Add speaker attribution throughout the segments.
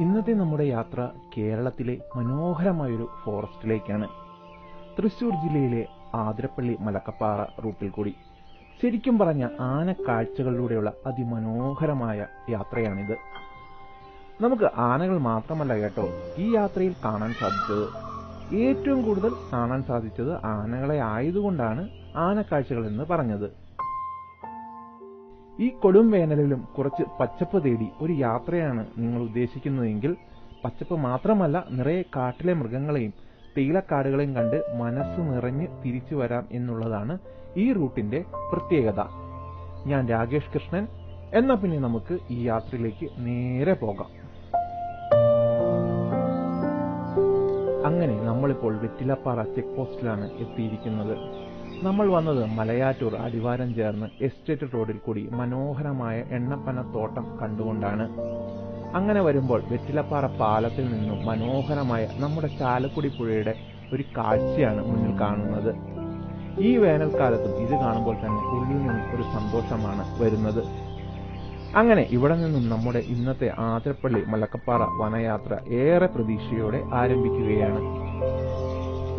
Speaker 1: ഇന്നത്തെ നമ്മുടെ യാത്ര കേരളത്തിലെ മനോഹരമായൊരു ഫോറസ്റ്റിലേക്കാണ്. തൃശൂർ ജില്ലയിലെ ആതിരപ്പള്ളി മലക്കപ്പാറ റൂട്ടിൽ കൂടി. ശരിക്കും പറഞ്ഞ ആനക്കാഴ്ചകളിലൂടെയുള്ള അതിമനോഹരമായ യാത്രയാണിത്. നമുക്ക് ആനകൾ മാത്രമല്ല കേട്ടോ ഈ യാത്രയിൽ കാണാൻ സാധിച്ചത്. ഏറ്റവും കൂടുതൽ കാണാൻ സാധിച്ചത് ആനകളെ ആയതുകൊണ്ടാണ് ആനക്കാഴ്ചകൾ എന്ന് പറഞ്ഞത്. ഈ കൊടും വേനലിലും കുറച്ച് പച്ചപ്പ് തേടി ഒരു യാത്രയാണ് നിങ്ങൾ ഉദ്ദേശിക്കുന്നതെങ്കിൽ, പച്ചപ്പ് മാത്രമല്ല നിറയെ കാട്ടിലെ മൃഗങ്ങളെയും തേയിലക്കാടുകളെയും കണ്ട് മനസ്സ് നിറഞ്ഞ് തിരിച്ചു വരാം എന്നുള്ളതാണ് ഈ റൂട്ടിന്റെ പ്രത്യേകത. ഞാൻ രാകേഷ് കൃഷ്ണൻ. എന്നാ പിന്നെ നമുക്ക് ഈ യാത്രയിലേക്ക് നേരെ പോകാം. അങ്ങനെ നമ്മളിപ്പോൾ വെറ്റിലപ്പാറ ചെക്ക് പോസ്റ്റിലാണ് എത്തിയിരിക്കുന്നത്. നമ്മൾ വന്നത് മലയാറ്റൂർ അടിവാരം ചേർന്ന് എസ്റ്റേറ്റ് റോഡിൽ കൂടി മനോഹരമായ എണ്ണപ്പനത്തോട്ടം കണ്ടുകൊണ്ടാണ്. അങ്ങനെ വരുമ്പോൾ വെറ്റിലപ്പാറ പാലത്തിൽ നിന്നും മനോഹരമായ നമ്മുടെ ചാലക്കുടി പുഴയുടെ ഒരു കാഴ്ചയാണ് മുന്നിൽ കാണുന്നത്. ഈ വേനൽക്കാലത്തും ഇത് കാണുമ്പോൾ തന്നെ ഉള്ളിൽ നിന്നും ഒരു സന്തോഷമാണ് വരുന്നത്. അങ്ങനെ ഇവിടെ നിന്നും നമ്മുടെ ഇന്നത്തെ ആതിരപ്പള്ളി മലക്കപ്പാറ വനയാത്ര ഏറെ പ്രതീക്ഷയോടെ ആരംഭിക്കുകയാണ്.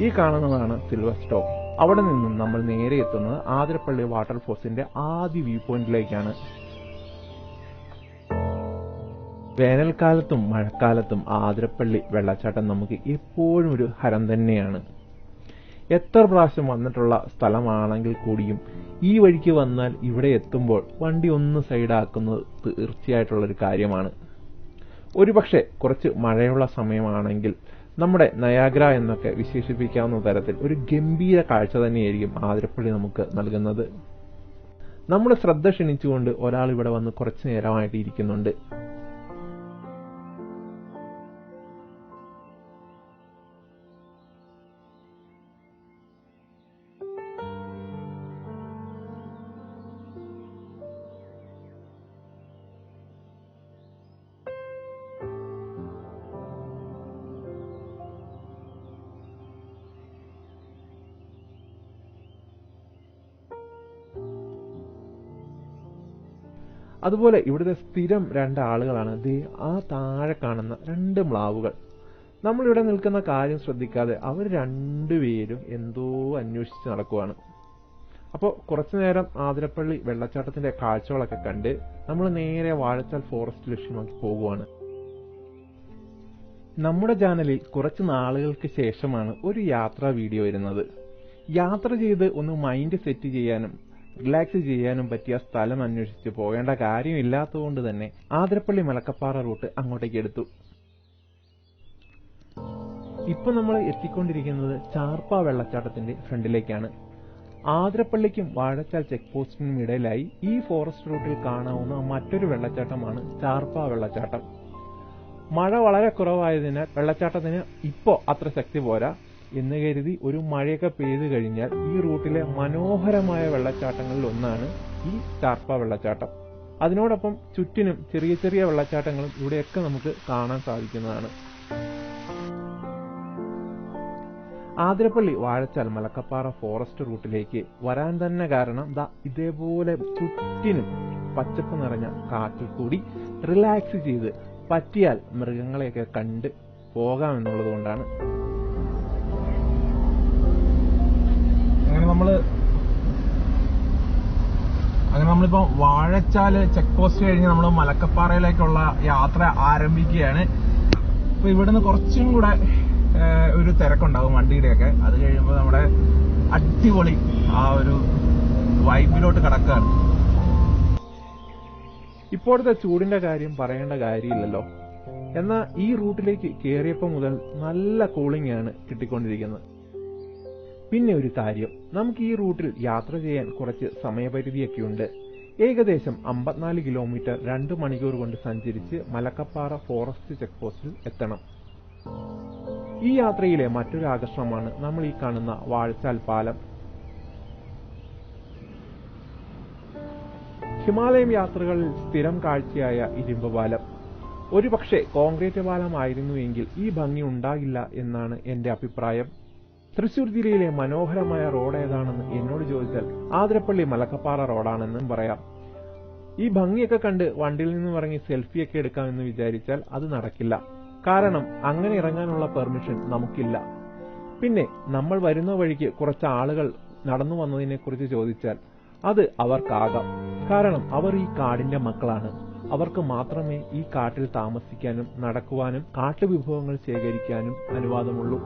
Speaker 1: ഈ കാണുന്നതാണ് സിൽവർ സ്റ്റോപ്പ്. അവിടെ നിന്നും നമ്മൾ നേരെ എത്തുന്നത് ആതിരപ്പള്ളി വാട്ടർഫോൾസിന്റെ ആദ്യ വ്യൂ പോയിന്റിലേക്കാണ്. വേനൽക്കാലത്തും മഴക്കാലത്തും ആതിരപ്പള്ളി വെള്ളച്ചാട്ടം നമുക്ക് എപ്പോഴും ഒരു ഹരം തന്നെയാണ്. എത്ര പ്രാവശ്യം വന്നിട്ടുള്ള സ്ഥലമാണെങ്കിൽ കൂടിയും ഈ വഴിക്ക് വന്നാൽ ഇവിടെ എത്തുമ്പോൾ വണ്ടി ഒന്ന് സൈഡാക്കുന്നത് തീർച്ചയായിട്ടുള്ളൊരു കാര്യമാണ്. ഒരുപക്ഷെ കുറച്ച് മഴയുള്ള സമയമാണെങ്കിൽ നമ്മുടെ നയാഗ്ര എന്നൊക്കെ വിശേഷിപ്പിക്കാവുന്ന തരത്തിൽ ഒരു ഗംഭീര കാഴ്ച തന്നെയായിരിക്കും ആതിരപ്പള്ളി നമുക്ക് നൽകുന്നത്. നമ്മുടെ ശ്രദ്ധ ക്ഷണിച്ചുകൊണ്ട് ഒരാൾ ഇവിടെ വന്ന് കുറച്ചു നേരമായിട്ട് ഇരിക്കുന്നുണ്ട്. അതുപോലെ ഇവിടുത്തെ സ്ഥിരം രണ്ടാളുകളാണ് ആ താഴെ കാണുന്ന രണ്ട് മ്ലാവുകൾ. നമ്മളിവിടെ നിൽക്കുന്ന കാര്യം ശ്രദ്ധിക്കാതെ അവർ രണ്ടുപേരും എന്തോ അന്വേഷിച്ച് നടക്കുവാണ്. അപ്പോൾ കുറച്ചു നേരം ആതിരപ്പള്ളി വെള്ളച്ചാട്ടത്തിന്റെ കാഴ്ചകളൊക്കെ കണ്ട് നമ്മൾ നേരെ വാഴച്ചാൽ ഫോറസ്റ്റ് ലക്ഷ്യമാക്കി പോകുവാണ്. നമ്മുടെ ചാനലിൽ കുറച്ച് നാളുകൾക്ക് ശേഷമാണ് ഒരു യാത്രാ വീഡിയോ വരുന്നത്. യാത്ര ചെയ്ത് ഒന്ന് മൈൻഡ് സെറ്റ് ചെയ്യാനും റിലാക്സ് ചെയ്യാനും പറ്റിയ സ്ഥലം അന്വേഷിച്ച് പോകേണ്ട കാര്യമില്ലാത്തതുകൊണ്ട് തന്നെ ആതിരപ്പള്ളി മലക്കപ്പാറ റൂട്ട് അങ്ങോട്ടേക്ക് എടുത്തു. ഇപ്പൊ നമ്മൾ എത്തിക്കൊണ്ടിരിക്കുന്നത് ചാർപ്പ വെള്ളച്ചാട്ടത്തിന്റെ ഫ്രണ്ടിലേക്കാണ്. ആതിരപ്പള്ളിക്കും വാഴച്ചാൽ ചെക്ക് പോസ്റ്റിനും ഇടയിലായി ഈ ഫോറസ്റ്റ് റൂട്ടിൽ കാണാവുന്ന മറ്റൊരു വെള്ളച്ചാട്ടമാണ് ചാർപ്പ വെള്ളച്ചാട്ടം. മഴ വളരെ കുറവായതിനാൽ വെള്ളച്ചാട്ടത്തിന് ഇപ്പോ അത്ര ശക്തി പോരാ എന്ന് കരുതി ഒരു മഴയൊക്കെ പെയ്തു കഴിഞ്ഞാൽ ഈ റൂട്ടിലെ മനോഹരമായ വെള്ളച്ചാട്ടങ്ങളിൽ ഒന്നാണ് ഈ ചാർപ്പ വെള്ളച്ചാട്ടം. അതിനോടൊപ്പം ചുറ്റിനും ചെറിയ ചെറിയ വെള്ളച്ചാട്ടങ്ങളും ഇവിടെയൊക്കെ നമുക്ക് കാണാൻ സാധിക്കുന്നതാണ്. ആതിരപ്പള്ളി വാഴച്ചാൽ മലക്കപ്പാറ ഫോറസ്റ്റ് റൂട്ടിലേക്ക് വരാൻ തന്നെ കാരണം ഇതേപോലെ ചുറ്റിനും പച്ചപ്പ് നിറഞ്ഞ കാറ്റിൽ കൂടി റിലാക്സ് ചെയ്ത് പറ്റിയാൽ മൃഗങ്ങളെയൊക്കെ കണ്ട് പോകാമെന്നുള്ളത് കൊണ്ടാണ്. നമ്മളിപ്പോ വാഴച്ചാല് ചെക്ക് പോസ്റ്റ് കഴിഞ്ഞ് നമ്മൾ മലക്കപ്പാറയിലേക്കുള്ള യാത്ര ആരംഭിക്കുകയാണ്. അപ്പൊ ഇവിടുന്ന് കുറച്ചും കൂടെ ഒരു തിരക്കുണ്ടാവും വണ്ടിയുടെയൊക്കെ. അത് കഴിയുമ്പോൾ നമ്മുടെ അടിപൊളി ആ ഒരു വൈബിലോട്ട് കടക്കുകയാണ്. ഇപ്പോഴത്തെ ചൂടിന്റെ കാര്യം പറയേണ്ട കാര്യമില്ലല്ലോ. എന്നാൽ ഈ റൂട്ടിലേക്ക് കയറിയപ്പോൾ മുതൽ നല്ല കൂളിംഗ് ആണ് കിട്ടിക്കൊണ്ടിരിക്കുന്നത്. പിന്നെ ഒരു കാര്യം, നമുക്ക് ഈ റൂട്ടിൽ യാത്ര ചെയ്യാൻ കുറച്ച് സമയപരിധിയൊക്കെ ഉണ്ട്. ഏകദേശം 54 കിലോമീറ്റർ 2 മണിക്കൂർ കൊണ്ട് സഞ്ചരിച്ച് മലക്കപ്പാറ ഫോറസ്റ്റ് ചെക്ക് പോസ്റ്റിൽ എത്തണം. ഈ യാത്രയിലെ മറ്റൊരു ആകർഷണമാണ് നമ്മൾ ഈ കാണുന്ന വാഴച്ചാൽ പാലം. ഹിമാലയം യാത്രകളിൽ സ്ഥിരം കാഴ്ചയായ ഇരുമ്പ് പാലം. ഒരുപക്ഷെ കോൺക്രീറ്റ് പാലമായിരുന്നുവെങ്കിൽ ഈ ഭംഗി ഉണ്ടാകില്ല എന്നാണ് എന്റെ അഭിപ്രായം. തൃശൂർ ജില്ലയിലെ മനോഹരമായ റോഡ് ഏതാണെന്ന് എന്നോട് ചോദിച്ചാൽ ആതിരപ്പള്ളി മലക്കപ്പാറ റോഡാണെന്നും പറയാം. ഈ ഭംഗിയൊക്കെ കണ്ട് വണ്ടിയിൽ നിന്നും ഇറങ്ങി സെൽഫിയൊക്കെ എടുക്കാമെന്ന് വിചാരിച്ചാൽ അത് നടക്കില്ല. കാരണം അങ്ങനെ ഇറങ്ങാനുള്ള പെർമിഷൻ നമുക്കില്ല. പിന്നെ നമ്മൾ വരുന്ന വഴിക്ക് കുറച്ച് ആളുകൾ നടന്നു വന്നതിനെ കുറിച്ച് ചോദിച്ചാൽ അത് അവർക്കാകാം. കാരണം അവർ ഈ കാടിന്റെ മക്കളാണ്. അവർക്ക് മാത്രമേ ഈ കാട്ടിൽ താമസിക്കാനും നടക്കുവാനും കാട്ടുവിഭവങ്ങൾ ശേഖരിക്കാനും അനുവാദമുള്ളൂ.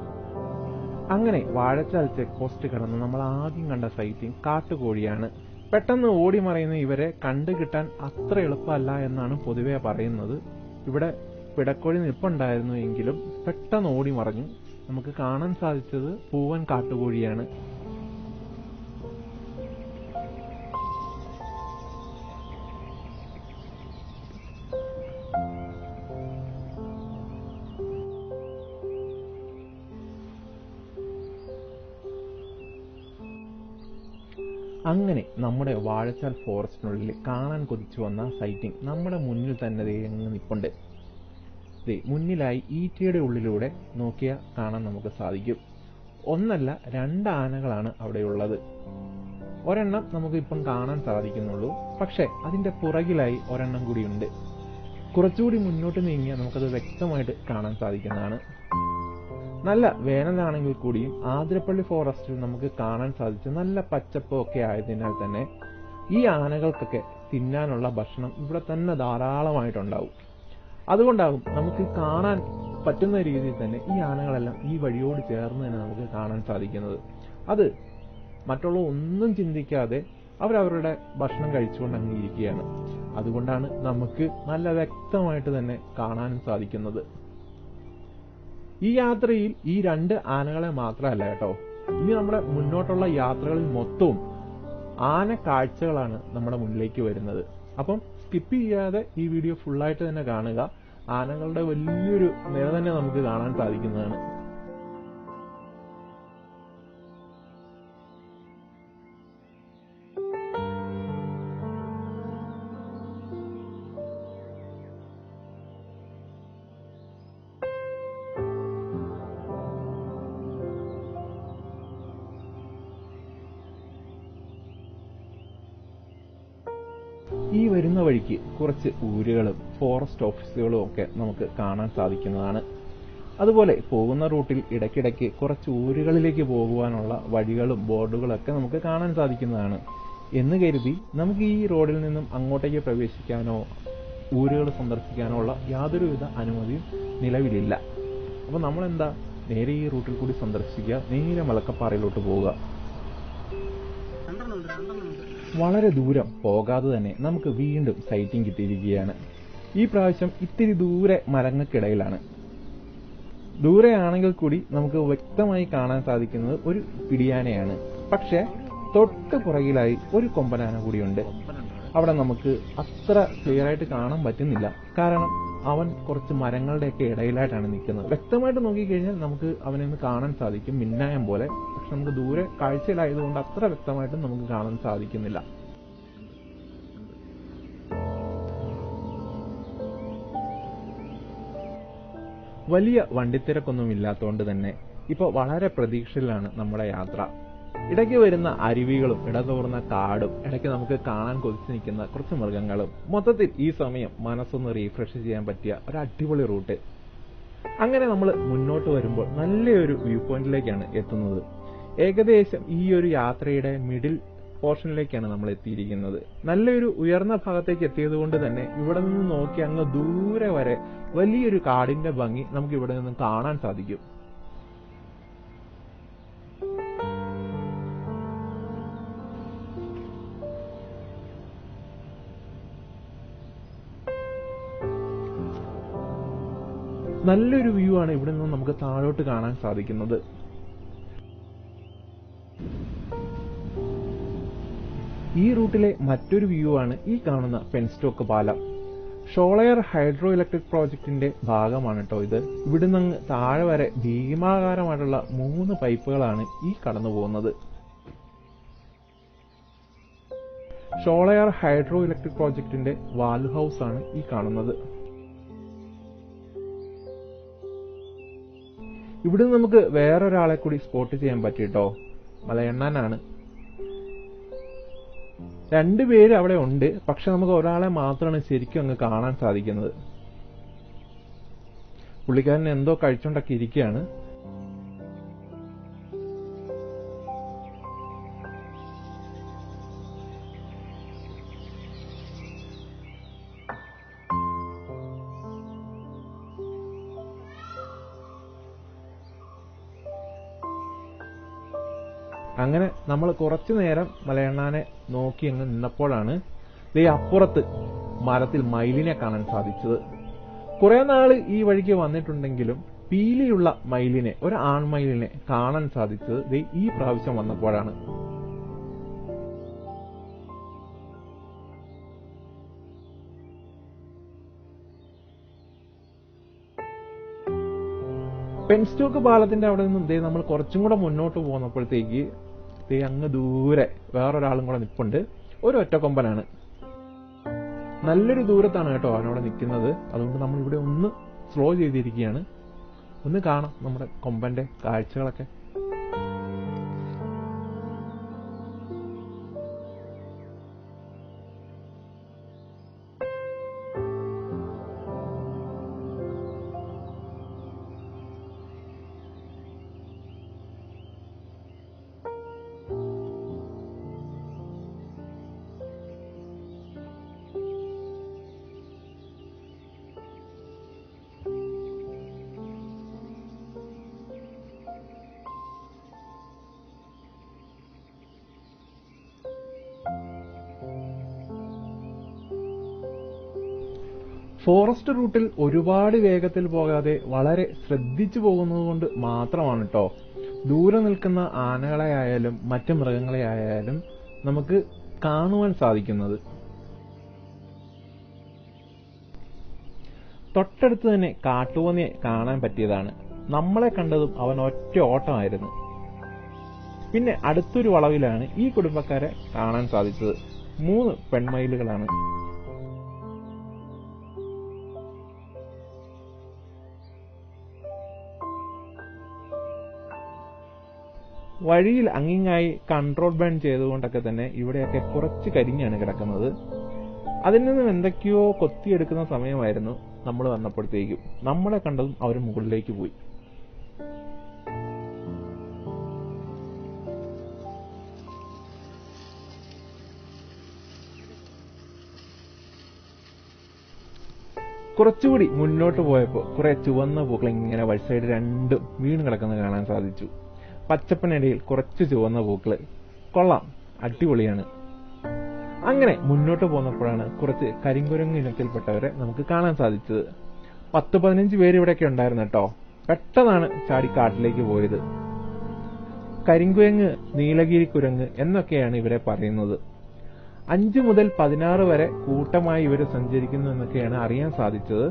Speaker 1: അങ്ങനെ വാഴച്ചാൽ ചെക്ക് പോസ്റ്റ് കടന്ന് നമ്മൾ ആദ്യം കണ്ട സൈറ്റിംഗ് കാട്ടുകോഴിയാണ്. പെട്ടെന്ന് ഓടി മറയുന്ന ഇവരെ കണ്ടുകിട്ടാൻ അത്ര എളുപ്പമല്ല എന്നാണ് പൊതുവെ പറയുന്നത്. ഇവിടെ പിടക്കോഴി നിൽപ്പുണ്ടായിരുന്നു എങ്കിലും പെട്ടെന്ന് ഓടി മറഞ്ഞു. നമുക്ക് കാണാൻ സാധിച്ചത് പൂവൻ കാട്ടുകോഴിയാണ്. അങ്ങനെ നമ്മുടെ വാഴച്ചാൽ ഫോറസ്റ്റിനുള്ളിൽ കാണാൻ കൊതിച്ചു വന്ന സൈറ്റിംഗ് നമ്മുടെ മുന്നിൽ തന്നെ നിൽപ്പുണ്ട്. മുന്നിലായി ഈറ്റയുടെ ഉള്ളിലൂടെ നോക്കിയാൽ കാണാൻ നമുക്ക് സാധിക്കും. ഒന്നല്ല 2 ആനകളാണ് അവിടെയുള്ളത്. ഒരെണ്ണം നമുക്ക് ഇപ്പം കാണാൻ സാധിക്കുന്നുള്ളൂ. പക്ഷെ അതിന്റെ പുറകിലായി ഒരെണ്ണം കൂടിയുണ്ട്. കുറച്ചുകൂടി മുന്നോട്ട് നീങ്ങിയാൽ നമുക്കത് വ്യക്തമായിട്ട് കാണാൻ സാധിക്കുന്നതാണ്. നല്ല വേനലാണെങ്കിൽ കൂടിയും ആതിരപ്പള്ളി ഫോറസ്റ്റിൽ നമുക്ക് കാണാൻ സാധിച്ച നല്ല പച്ചപ്പൊക്കെ ആയതിനാൽ തന്നെ ഈ ആനകൾക്കൊക്കെ തിന്നാനുള്ള ഭക്ഷണം ഇവിടെ തന്നെ ധാരാളമായിട്ടുണ്ടാവും. അതുകൊണ്ടാകും നമുക്ക് കാണാൻ പറ്റുന്ന രീതിയിൽ തന്നെ ഈ ആനകളെല്ലാം ഈ വഴിയോട് ചേർന്ന് തന്നെ നമുക്ക് കാണാൻ സാധിക്കുന്നത്. അത് മറ്റുള്ള ഒന്നും ചിന്തിക്കാതെ അവരവരുടെ ഭക്ഷണം കഴിച്ചുകൊണ്ട് അങ്ങ് ഇരിക്കുകയാണ്. അതുകൊണ്ടാണ് നമുക്ക് നല്ല വ്യക്തമായിട്ട് തന്നെ കാണാനും സാധിക്കുന്നത്. ഈ യാത്രയിൽ ഈ 2 ആനകളെ മാത്രമല്ല കേട്ടോ, ഇനി നമ്മുടെ മുന്നോട്ടുള്ള യാത്രകളിൽ മൊത്തവും ആന കാഴ്ചകളാണ് നമ്മുടെ മുന്നിലേക്ക് വരുന്നത്. അപ്പം സ്കിപ്പ് ചെയ്യാതെ ഈ വീഡിയോ ഫുള്ളായിട്ട് തന്നെ കാണുക. ആനകളുടെ വലിയൊരു നിര തന്നെ നമുക്ക് കാണാൻ സാധിക്കുന്നതാണ്. ഈ വരുന്ന വഴിക്ക് കുറച്ച് ഊരുകളും ഫോറസ്റ്റ് ഓഫീസുകളും ഒക്കെ നമുക്ക് കാണാൻ സാധിക്കുന്നതാണ്. അതുപോലെ പോകുന്ന റൂട്ടിൽ ഇടയ്ക്കിടയ്ക്ക് കുറച്ച് ഊരുകളിലേക്ക് പോകുവാനുള്ള വഴികളും ബോർഡുകളൊക്കെ നമുക്ക് കാണാൻ സാധിക്കുന്നതാണ്. എന്ന് കരുതി നമുക്ക് ഈ റോഡിൽ നിന്നും അങ്ങോട്ടേക്ക് പ്രവേശിക്കാനോ ഊരുകൾ സന്ദർശിക്കാനോ ഉള്ള യാതൊരുവിധ അനുമതിയും നിലവിലില്ല. അപ്പൊ നമ്മളെന്താ നേരെ ഈ റൂട്ടിൽ കൂടി സന്ദർശിക്കുക, നേരെ മലക്കപ്പാറയിലോട്ട് പോവുക. വളരെ ദൂരം പോകാതെ തന്നെ നമുക്ക് വീണ്ടും സൈറ്റിംഗ് കിട്ടിയിരിക്കുകയാണ്. ഈ പ്രാവശ്യം ഇത്തിരി ദൂരെ മരങ്ങൾക്കിടയിലാണ്. ദൂരെയാണെങ്കിൽ കൂടി നമുക്ക് വ്യക്തമായി കാണാൻ സാധിക്കുന്നത് ഒരു പിടിയാനയാണ്. പക്ഷെ തൊട്ട് പുറകിലായി ഒരു കൊമ്പനാന കൂടിയുണ്ട്. അവിടെ നമുക്ക് അത്ര ക്ലിയർ ആയിട്ട് കാണാൻ പറ്റുന്നില്ല. കാരണം അവൻ കുറച്ച് മരങ്ങളുടെയൊക്കെ ഇടയിലായിട്ടാണ് നിൽക്കുന്നത്. വ്യക്തമായിട്ട് നോക്കിക്കഴിഞ്ഞാൽ നമുക്ക് അവനെ ഒന്ന് കാണാൻ സാധിക്കും, മിന്നായം പോലെ. പക്ഷെ നമുക്ക് ദൂരെ കാഴ്ചയിലായതുകൊണ്ട് അത്ര വ്യക്തമായിട്ടും നമുക്ക് കാണാൻ സാധിക്കുന്നില്ല. വലിയ വണ്ടിത്തിരക്കൊന്നും ഇല്ലാത്തതുകൊണ്ട് തന്നെ ഇപ്പൊ വളരെ പ്രതീക്ഷയിലാണ് നമ്മുടെ യാത്ര. ഇടയ്ക്ക് വരുന്ന അരുവികളും ഇടതോറുന്ന കാടും ഇടയ്ക്ക് നമുക്ക് കാണാൻ കൊതിച്ചു നിൽക്കുന്ന കുറച്ച് മൃഗങ്ങളും, മൊത്തത്തിൽ ഈ സമയം മനസ്സൊന്ന് റീഫ്രഷ് ചെയ്യാൻ പറ്റിയ ഒരു അടിപൊളി റൂട്ട്. അങ്ങനെ നമ്മൾ മുന്നോട്ട് വരുമ്പോൾ നല്ലൊരു വ്യൂ പോയിന്റിലേക്കാണ് എത്തുന്നത്. ഏകദേശം ഈ ഒരു യാത്രയുടെ മിഡിൽ പോർഷനിലേക്കാണ് നമ്മൾ എത്തിയിരിക്കുന്നത്. നല്ലൊരു ഉയർന്ന ഭാഗത്തേക്ക് എത്തിയത് കൊണ്ട് തന്നെ ഇവിടെ നിന്ന് നോക്കി അങ്ങ് ദൂരെ വരെ വലിയൊരു കാടിന്റെ ഭംഗി നമുക്ക് ഇവിടെ നിന്ന് കാണാൻ സാധിക്കും. നല്ലൊരു വ്യൂ ആണ് ഇവിടെ നിന്ന് നമുക്ക് താഴോട്ട് കാണാൻ സാധിക്കുന്നത്. ഈ റൂട്ടിലെ മറ്റൊരു വ്യൂ ആണ് ഈ കാണുന്ന പെൻസ്റ്റോക്ക് പാലം. ഷോളയർ ഹൈഡ്രോ ഇലക്ട്രിക് പ്രോജക്ടിന്റെ ഭാഗമാണ് കേട്ടോ ഇത്. ഇവിടുന്ന് താഴെ വരെ ഭീമാകാരമായിട്ടുള്ള 3 പൈപ്പുകളാണ് ഈ കടന്നു പോകുന്നത്. ഷോളയർ ഹൈഡ്രോ ഇലക്ട്രിക് പ്രോജക്ടിന്റെ വാൽവ് ഹൗസ് ആണ് ഈ കാണുന്നത്. ഇവിടെ നമുക്ക് വേറൊരാളെ കൂടി സ്പോട്ട് ചെയ്യാൻ പറ്റിട്ടോ. മലയണ്ണാനാണ്. രണ്ടുപേര് അവിടെ ഉണ്ട്, പക്ഷെ നമുക്ക് ഒരാളെ മാത്രമാണ് ശരിക്കും അങ്ങ് കാണാൻ സാധിക്കുന്നത്. പുള്ളിക്കാരൻ എന്തോ കഴിച്ചോണ്ടൊക്കെ ഇരിക്കുകയാണ്. അങ്ങനെ നമ്മൾ കുറച്ചു നേരം മലയണ്ണാനെ നോക്കി അങ്ങ് നിന്നപ്പോഴാണ് അപ്പുറത്ത് മരത്തിൽ മയിലിനെ കാണാൻ സാധിച്ചത്. കുറെ നാള് ഈ വഴിക്ക് വന്നിട്ടുണ്ടെങ്കിലും പീലിയുള്ള മയിലിനെ, ഒരു ആൺമയിലിനെ കാണാൻ സാധിച്ചത് ഈ പ്രാവശ്യം വന്നപ്പോഴാണ്. പെൻസ്റ്റോക്ക് പാലത്തിന്റെ അവിടെ നിന്നും നമ്മൾ കുറച്ചും കൂടെ മുന്നോട്ട് പോന്നപ്പോഴത്തേക്ക് അങ്ങ് ദൂരെ വേറൊരാളും കൂടെ നിപ്പുണ്ട്. ഒരു ഒറ്റക്കൊമ്പനാണ്. നല്ലൊരു ദൂരത്താണ് കേട്ടോ അവനവിടെ നിൽക്കുന്നത്. അതുകൊണ്ട് നമ്മൾ ഇവിടെ ഒന്ന് സ്ലോ ചെയ്തിരിക്കുകയാണ്. ഒന്ന് കാണാം നമ്മുടെ കൊമ്പന്റെ കാഴ്ചകളൊക്കെ. ഫോറസ്റ്റ് റൂട്ടിൽ ഒരുപാട് വേഗത്തിൽ പോകാതെ വളരെ ശ്രദ്ധിച്ചു പോകുന്നത് കൊണ്ട് മാത്രമാണ് കേട്ടോ ദൂരെ നിൽക്കുന്ന ആനകളെ ആയാലും മറ്റു മൃഗങ്ങളെ ആയാലും നമുക്ക് കാണുവാൻ സാധിക്കുന്നത്. തൊട്ടടുത്ത് തന്നെ കാട്ടുപന്നിയെ കാണാൻ പറ്റിയതാണ്. നമ്മളെ കണ്ടതും അവൻ ഒറ്റ ഓട്ടമായിരുന്നു. പിന്നെ അടുത്തൊരു വളവിലാണ് ഈ കുടുംബക്കാരെ കാണാൻ സാധിച്ചത്. 3 പെൺമയിലുകളാണ്. വഴിയിൽ അങ്ങിങ്ങായി കൺട്രോൾ ബേൺ ചെയ്തുകൊണ്ടൊക്കെ തന്നെ ഇവിടെയൊക്കെ കുറച്ച് കരിഞ്ഞാണ് കിടക്കുന്നത്. അതിൽ നിന്നും എന്തൊക്കെയോ കൊത്തിയെടുക്കുന്ന സമയമായിരുന്നു നമ്മൾ വന്നപ്പോഴത്തേക്കും. നമ്മളെ കണ്ടതും അവർ മുകളിലേക്ക് പോയി. കുറച്ചുകൂടി മുന്നോട്ട് പോയപ്പോൾ കുറെ ചുവന്ന പൂക്കൾ ഇങ്ങനെ വഴി സൈഡ് രണ്ടും വീണ് കിടക്കുന്നത് കാണാൻ സാധിച്ചു. പച്ചപ്പനിടയിൽ കുറച്ച് ചുവന്ന പൂക്കള്. കൊള്ളാം, അടിപൊളിയാണ്. അങ്ങനെ മുന്നോട്ട് പോന്നപ്പോഴാണ് കുറച്ച് കരിങ്കുരങ്ങ് ഇനത്തിൽപ്പെട്ടവരെ നമുക്ക് കാണാൻ സാധിച്ചത്. 10-15 പേര് ഇവിടെയൊക്കെ ഉണ്ടായിരുന്നു കേട്ടോ. പെട്ടെന്നാണ് ചാടി കാട്ടിലേക്ക് പോയത്. കരിങ്കുരങ്ങ്, നീലഗിരി കുരങ്ങ് എന്നൊക്കെയാണ് ഇവരെ പറയുന്നത്. 5 മുതൽ 16 വരെ കൂട്ടമായി ഇവര് സഞ്ചരിക്കുന്നു എന്നൊക്കെയാണ് അറിയാൻ സാധിച്ചത്.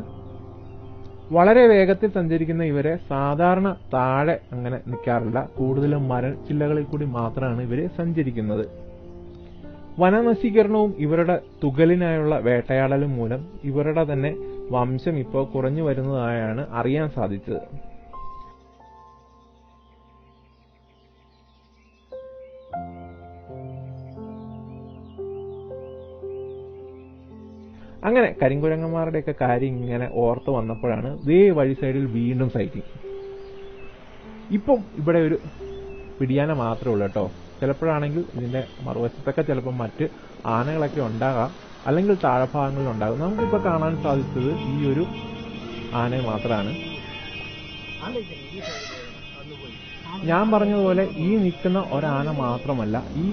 Speaker 1: വളരെ വേഗത്തിൽ സഞ്ചരിക്കുന്ന ഇവരെ സാധാരണ താഴെ അങ്ങനെ നിൽക്കാറില്ല. കൂടുതലും മരച്ചില്ലകളിൽ കൂടി മാത്രമാണ് ഇവര് സഞ്ചരിക്കുന്നത്. വനനശീകരണവും ഇവരുടെ തുകലിനായുള്ള വേട്ടയാടലും മൂലം ഇവരുടെ തന്നെ വംശം ഇപ്പോൾ കുറഞ്ഞു വരുന്നതായാണ് അറിയാൻ സാധിച്ചത്. അങ്ങനെ കരിങ്കുരങ്ങന്മാരുടെയൊക്കെ കാര്യം ഇങ്ങനെ ഓർത്ത് വന്നപ്പോഴാണ് വഴി സൈഡിൽ വീണ്ടും സൈറ്റിംഗ്. ഇപ്പം ഇവിടെ ഒരു പിടിയാന മാത്രമേ ഉള്ളൂ കേട്ടോ. ചിലപ്പോഴാണെങ്കിൽ ഇതിന്റെ മറുവശത്തൊക്കെ ചിലപ്പോൾ മറ്റ് ആനകളൊക്കെ ഉണ്ടാകാം, അല്ലെങ്കിൽ താഴെഭാഗങ്ങളിൽ ഉണ്ടാകും. നമുക്കിപ്പോൾ കാണാൻ സാധിച്ചത് ഈ ഒരു ആനയെ മാത്രമാണ്. ഞാൻ പറഞ്ഞതുപോലെ ഈ നിൽക്കുന്ന ഒരാന മാത്രമല്ല, ഈ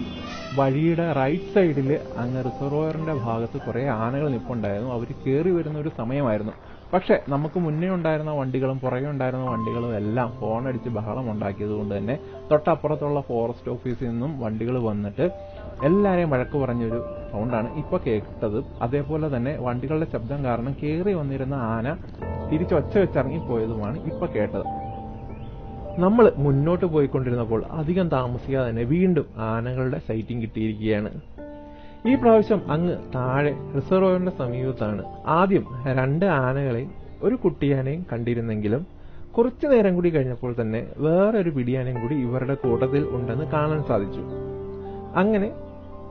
Speaker 1: വഴിയുടെ റൈറ്റ് സൈഡിൽ അങ്ങ് റിസർവോയറിന്റെ ഭാഗത്ത് കുറെ ആനകൾ നിൽപ്പുണ്ടായിരുന്നു. അവർ കയറി വരുന്ന ഒരു സമയമായിരുന്നു. പക്ഷെ നമുക്ക് മുന്നേ ഉണ്ടായിരുന്ന വണ്ടികളും പുറകെ ഉണ്ടായിരുന്ന വണ്ടികളും എല്ലാം ഹോണടിച്ച് ബഹളം ഉണ്ടാക്കിയത് കൊണ്ട് തന്നെ തൊട്ടപ്പുറത്തുള്ള ഫോറസ്റ്റ് ഓഫീസിൽ നിന്നും വണ്ടികൾ വന്നിട്ട് എല്ലാവരെയും വഴക്ക് പറഞ്ഞൊരു സൗണ്ടാണ് ഇപ്പൊ കേട്ടത്. അതേപോലെ തന്നെ വണ്ടികളുടെ ശബ്ദം കാരണം കയറി വന്നിരുന്ന ആന തിരിച്ചൊച്ച വെച്ചിറങ്ങിപ്പോയതുമാണ് ഇപ്പൊ കേട്ടത്. നമ്മൾ മുന്നോട്ട് പോയിക്കൊണ്ടിരുന്നപ്പോൾ അധികം താമസിക്കാതെ തന്നെ വീണ്ടും ആനകളുടെ സൈറ്റിംഗ് കിട്ടിയിരിക്കുകയാണ്. ഈ പ്രാവശ്യം അങ്ങ് താഴെ റിസർവോയറിന്റെ സമീപത്താണ്. ആദ്യം 2 ആനകളെയും ഒരു കുട്ടിയാനയും കണ്ടിരുന്നെങ്കിലും കുറച്ചു നേരം കൂടി കഴിഞ്ഞപ്പോൾ തന്നെ വേറൊരു പിടിയാനയും കൂടി ഇവരുടെ കൂട്ടത്തിൽ ഉണ്ടെന്ന് കാണാൻ സാധിച്ചു. അങ്ങനെ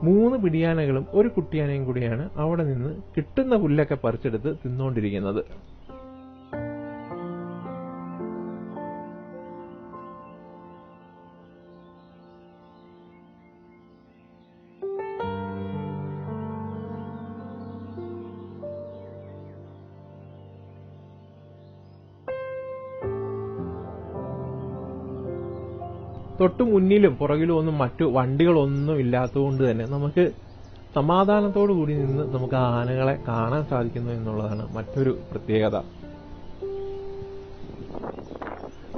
Speaker 1: 3 പിടിയാനകളും ഒരു കുട്ടിയാനയും കൂടിയാണ് അവിടെ നിന്ന് കിട്ടുന്ന പുല്ലൊക്കെ പറിച്ചെടുത്ത് തിന്നുകൊണ്ടിരിക്കുന്നത്. തൊട്ടു മുന്നിലും പുറകിലും ഒന്നും മറ്റു വണ്ടികളൊന്നും ഇല്ലാത്തതുകൊണ്ട് തന്നെ നമുക്ക് സമാധാനത്തോടു കൂടി നിന്ന് നമുക്ക് ആനകളെ കാണാൻ സാധിക്കുന്നു എന്നുള്ളതാണ് മറ്റൊരു പ്രത്യേകത.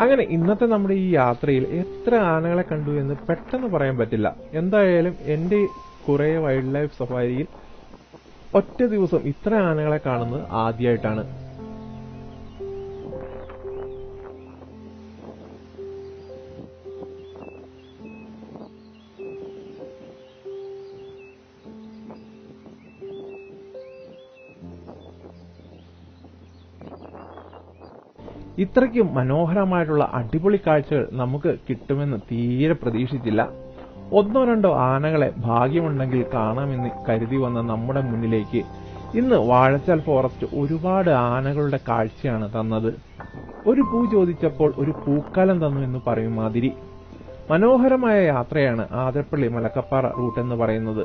Speaker 1: അങ്ങനെ ഇന്നത്തെ നമ്മുടെ ഈ യാത്രയിൽ എത്ര ആനകളെ കണ്ടു എന്ന് പെട്ടെന്ന് പറയാൻ പറ്റില്ല. എന്തായാലും എന്റെ കുറെ വൈൽഡ് ലൈഫ് സഫാരിയിൽ ഒറ്റ ദിവസം ഇത്ര ആനകളെ കാണുന്നത് ആദ്യമായിട്ടാണ്. ഇത്രയ്ക്കും മനോഹരമായിട്ടുള്ള അടിപൊളി കാഴ്ചകൾ നമുക്ക് കിട്ടുമെന്ന് തീരെ പ്രതീക്ഷിച്ചില്ല. 1-2 ആനകളെ ഭാഗ്യമുണ്ടെങ്കിൽ കാണാമെന്ന് കരുതി വന്ന നമ്മുടെ മുന്നിലേക്ക് ഇന്ന് വാഴച്ചാൽ ഫോറസ്റ്റ് ഒരുപാട് ആനകളുടെ കാഴ്ചയാണ് തന്നത്. ഒരു പൂ ചോദിച്ചപ്പോൾ ഒരു പൂക്കാലം തന്നു എന്ന് പറയും മാതിരി മനോഹരമായ യാത്രയാണ് ആതിരപ്പള്ളി മലക്കപ്പാറ റൂട്ട് എന്ന് പറയുന്നത്.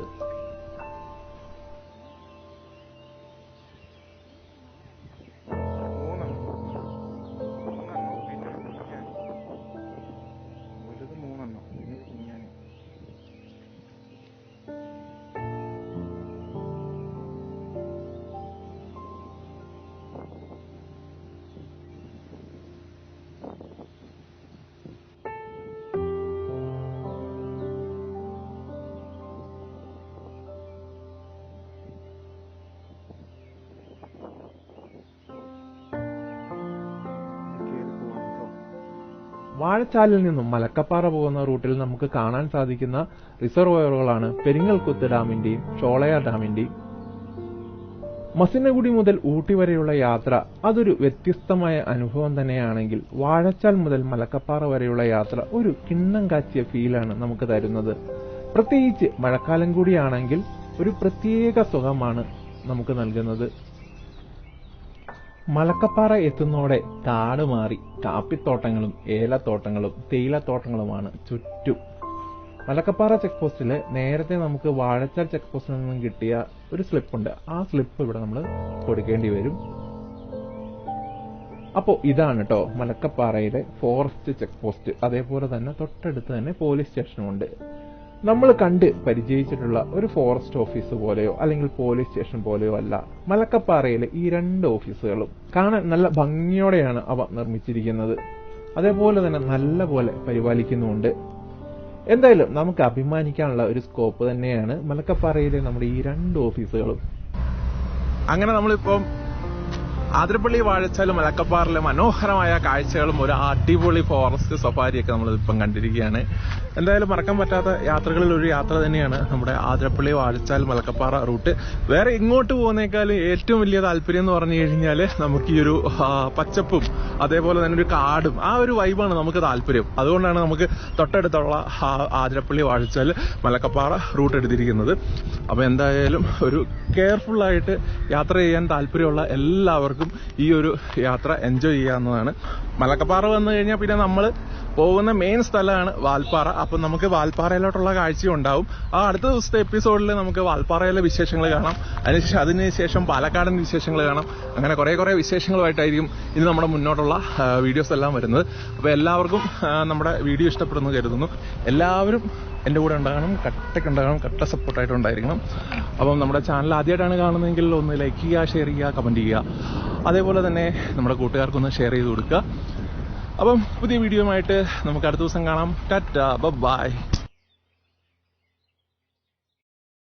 Speaker 1: വാഴച്ചാലിൽ നിന്നും മലക്കപ്പാറ പോകുന്ന റൂട്ടിൽ നമുക്ക് കാണാൻ സാധിക്കുന്ന റിസർവോയറുകളാണ് പെരിങ്ങൽകുത്ത് ഡാമിന്റെയും ഷോളയാർ ഡാമിന്റെയും. മസിനഗുഡി മുതൽ ഊട്ടി വരെയുള്ള യാത്ര അതൊരു വ്യത്യസ്തമായ അനുഭവം തന്നെയാണെങ്കിൽ വാഴച്ചാൽ മുതൽ മലക്കപ്പാറ വരെയുള്ള യാത്ര ഒരു കിണ്ണം കാച്ചിയ ഫീലാണ് നമുക്ക് തരുന്നത്. പ്രത്യേകിച്ച് മഴക്കാലം കൂടിയാണെങ്കിൽ ഒരു പ്രത്യേക സുഖമാണ് നമുക്ക് നൽകുന്നത്. മലക്കപ്പാറ എത്തുന്നതോടെ കാട് മാറി കാപ്പിത്തോട്ടങ്ങളും ഏലത്തോട്ടങ്ങളും തേയിലത്തോട്ടങ്ങളുമാണ് ചുറ്റും. മലക്കപ്പാറ ചെക്ക് പോസ്റ്റില് നേരത്തെ നമുക്ക് വാഴച്ചാൽ ചെക്ക് പോസ്റ്റിൽ നിന്നും കിട്ടിയ ഒരു സ്ലിപ്പുണ്ട്. ആ സ്ലിപ്പ് ഇവിടെ നമ്മൾ കൊടുക്കേണ്ടി വരും. അപ്പോൾ ഇതാണ് കേട്ടോ മലക്കപ്പാറയിലെ ഫോറസ്റ്റ് ചെക്ക് പോസ്റ്റ്. അതേപോലെ തന്നെ തൊട്ടടുത്ത് തന്നെ പോലീസ് സ്റ്റേഷനുമുണ്ട്. നമ്മൾ കണ്ട് പരിചയിച്ചിട്ടുള്ള ഒരു ഫോറസ്റ്റ് ഓഫീസ് പോലെയോ അല്ലെങ്കിൽ പോലീസ് സ്റ്റേഷൻ പോലെയോ അല്ല മലക്കപ്പാറയിലെ ഈ 2 ഓഫീസുകളും. കാണാൻ നല്ല ഭംഗിയോടെയാണ് അവ നിർമ്മിച്ചിരിക്കുന്നത്. അതേപോലെ തന്നെ നല്ല പോലെ പരിപാലിക്കുന്നുമുണ്ട്. എന്തായാലും നമുക്ക് അഭിമാനിക്കാനുള്ള ഒരു സ്കോപ്പ് തന്നെയാണ് മലക്കപ്പാറയിലെ നമ്മുടെ ഈ 2 ഓഫീസുകളും. അങ്ങനെ നമ്മളിപ്പം ആതിരപ്പള്ളി വാഴച്ചാൽ മലക്കപ്പാറിലെ മനോഹരമായ കാഴ്ചകളും ഒരു അടിപൊളി ഫോറസ്റ്റ് സഫാരിയൊക്കെ നമ്മൾ ഇപ്പം കണ്ടിരിക്കുകയാണ്. എന്തായാലും മറക്കാൻ പറ്റാത്ത യാത്രകളിൽ ഒരു യാത്ര തന്നെയാണ് നമ്മുടെ ആതിരപ്പള്ളി വാഴച്ചാൽ മലക്കപ്പാറ റൂട്ട്. വേറെ ഇങ്ങോട്ട് പോകുന്നേക്കാളും ഏറ്റവും വലിയ താല്പര്യം എന്ന് പറഞ്ഞു കഴിഞ്ഞാൽ നമുക്ക് ഈ ഒരു പച്ചപ്പും അതേപോലെ തന്നെ ഒരു കാടും ആ ഒരു വൈബാണ് നമുക്ക് താല്പര്യം. അതുകൊണ്ടാണ് നമുക്ക് തൊട്ടടുത്തുള്ള ആതിരപ്പള്ളി വാഴച്ചാൽ മലക്കപ്പാറ റൂട്ട് എടുത്തിരിക്കുന്നത്. അപ്പോൾ എന്തായാലും ഒരു കെയർഫുള്ളായിട്ട് യാത്ര ചെയ്യാൻ താല്പര്യമുള്ള എല്ലാവർക്കും ഈ ഒരു യാത്ര എൻജോയ് ചെയ്യാവുന്നതാണ്. മലക്കപ്പാറ വന്നു കഴിഞ്ഞാൽ പിന്നെ നമ്മൾ പോകുന്ന മെയിൻ സ്ഥലമാണ് വാൽപ്പാറ. അപ്പം നമുക്ക് വാൽപ്പാറയിലോട്ടുള്ള കാഴ്ചയും ഉണ്ടാവും. ആ അടുത്ത ദിവസത്തെ എപ്പിസോഡിൽ നമുക്ക് വാൽപ്പാറയിലെ വിശേഷങ്ങൾ കാണാം. അതിനുശേഷം പാലക്കാടിന്റെ വിശേഷങ്ങൾ കാണാം. അങ്ങനെ കുറെ വിശേഷങ്ങളുമായിട്ടായിരിക്കും ഇനി നമ്മുടെ മുന്നോട്ടുള്ള വീഡിയോസ് എല്ലാം വരുന്നത്. അപ്പോൾ എല്ലാവർക്കും നമ്മുടെ വീഡിയോ ഇഷ്ടപ്പെടുന്നു കരുതുന്നു. എല്ലാവരും എൻ്റെ കൂടെ ഉണ്ടാകണം, കട്ട സപ്പോർട്ടായിട്ട് ഉണ്ടായിരിക്കണം. അപ്പം നമ്മുടെ ചാനൽ ആദ്യമായിട്ടാണ് കാണുന്നതെങ്കിൽ ഒന്ന് ലൈക്ക് ചെയ്യുക, ഷെയർ ചെയ്യുക, കമൻറ്റ് ചെയ്യുക. അതേപോലെ തന്നെ നമ്മുടെ കൂട്ടുകാർക്കൊന്ന് ഷെയർ ചെയ്ത് കൊടുക്കുക. അപ്പം പുതിയ വീഡിയോയുമായിട്ട് നമുക്ക് അടുത്ത ദിവസം കാണാം. ടാറ്റാ, ബൈ.